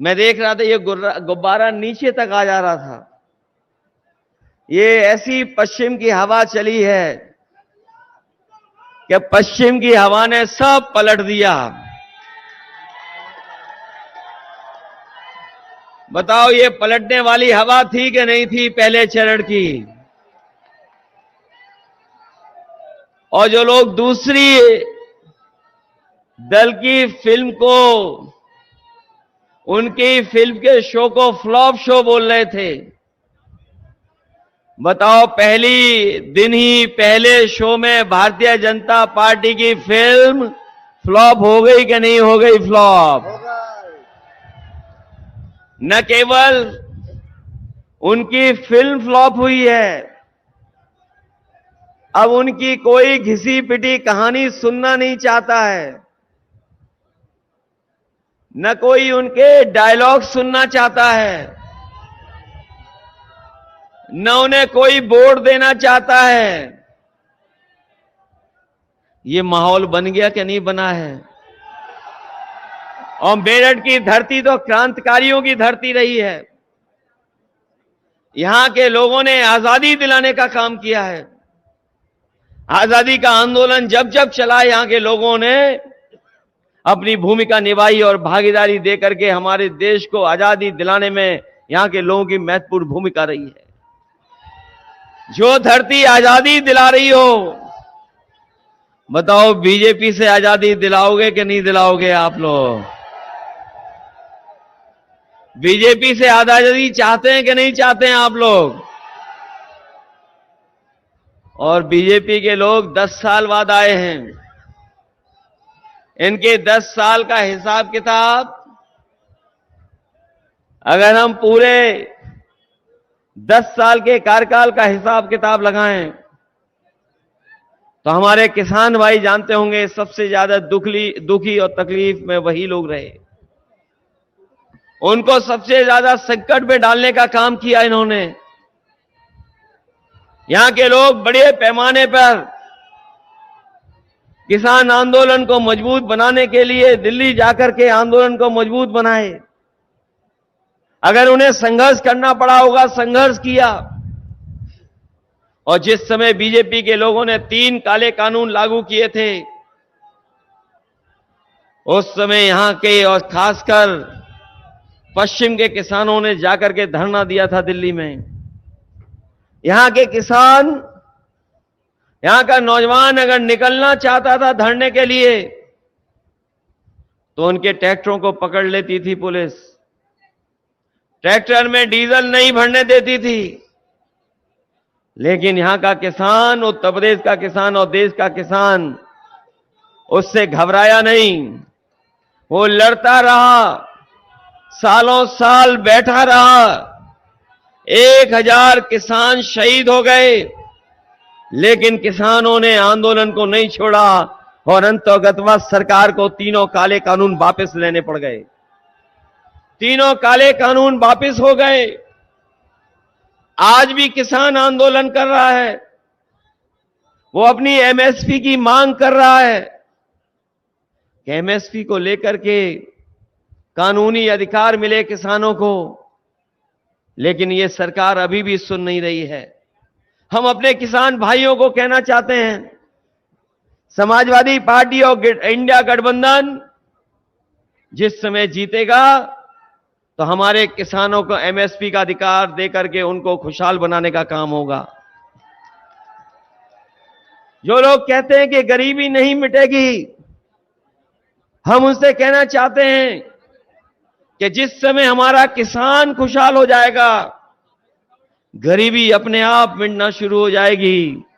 मैं देख रहा था ये गुब्बारा नीचे तक आ जा रहा था। ये ऐसी पश्चिम की हवा चली है कि पश्चिम की हवा ने सब पलट दिया। बताओ ये पलटने वाली हवा थी कि नहीं थी पहले चरण की? और जो लोग दूसरी दल की फिल्म को, उनकी फिल्म के शो को फ्लॉप शो बोल रहे थे, बताओ पहली दिन ही पहले शो में भारतीय जनता पार्टी की फिल्म फ्लॉप हो गई कि नहीं हो गई? फ्लॉप। न केवल उनकी फिल्म फ्लॉप हुई है, अब उनकी कोई घिसी पिटी कहानी सुनना नहीं चाहता है, न कोई उनके डायलॉग सुनना चाहता है, न उन्हें कोई बोर्ड देना चाहता है। ये माहौल बन गया कि नहीं बना है? और मेरठ की धरती तो क्रांतिकारियों की धरती रही है। यहां के लोगों ने आजादी दिलाने का काम किया है। आजादी का आंदोलन जब जब चला, यहां के लोगों ने अपनी भूमिका निभाई और भागीदारी देकर के हमारे देश को आजादी दिलाने में यहां के लोगों की महत्वपूर्ण भूमिका रही है। जो धरती आजादी दिला रही हो, बताओ बीजेपी से आजादी दिलाओगे कि नहीं दिलाओगे? आप लोग बीजेपी से आजादी चाहते हैं कि नहीं चाहते हैं आप लोग? और बीजेपी के लोग 10 साल बाद आए हैं। इनके 10 साल का हिसाब किताब अगर हम पूरे 10 साल के कार्यकाल का हिसाब किताब लगाएं तो हमारे किसान भाई जानते होंगे सबसे ज्यादा दुखी और तकलीफ में वही लोग रहे। उनको सबसे ज्यादा संकट में डालने का काम किया इन्होंने। यहां के लोग बड़े पैमाने पर किसान आंदोलन को मजबूत बनाने के लिए दिल्ली जाकर के आंदोलन को मजबूत बनाए। अगर उन्हें संघर्ष करना पड़ा होगा, संघर्ष किया। और जिस समय बीजेपी के लोगों ने 3 काले कानून लागू किए थे, उस समय यहां के और खासकर पश्चिम के किसानों ने जाकर के धरना दिया था दिल्ली में। यहां के किसान, यहां का नौजवान अगर निकलना चाहता था धरने के लिए तो उनके ट्रैक्टरों को पकड़ लेती थी पुलिस। ट्रैक्टर में डीजल नहीं भरने देती थी। लेकिन यहां का किसान, उत्तर प्रदेश का किसान और देश का किसान उससे घबराया नहीं। वो लड़ता रहा, सालों साल बैठा रहा। 1000 किसान शहीद हो गए, लेकिन किसानों ने आंदोलन को नहीं छोड़ा और अंतर्गतवा सरकार को 3 काले कानून वापस लेने पड़ गए। 3 काले कानून वापस हो गए। आज भी किसान आंदोलन कर रहा है। वो अपनी एमएसपी की मांग कर रहा है कि एमएसपी को लेकर के कानूनी अधिकार मिले किसानों को। लेकिन ये सरकार अभी भी सुन नहीं रही है। हम अपने किसान भाइयों को कहना चाहते हैं, समाजवादी पार्टी और इंडिया गठबंधन जिस समय जीतेगा तो हमारे किसानों को एमएसपी का अधिकार देकर के उनको खुशहाल बनाने का काम होगा। जो लोग कहते हैं कि गरीबी नहीं मिटेगी, हम उनसे कहना चाहते हैं कि जिस समय हमारा किसान खुशहाल हो जाएगा, गरीबी अपने आप मिटना शुरू हो जाएगी।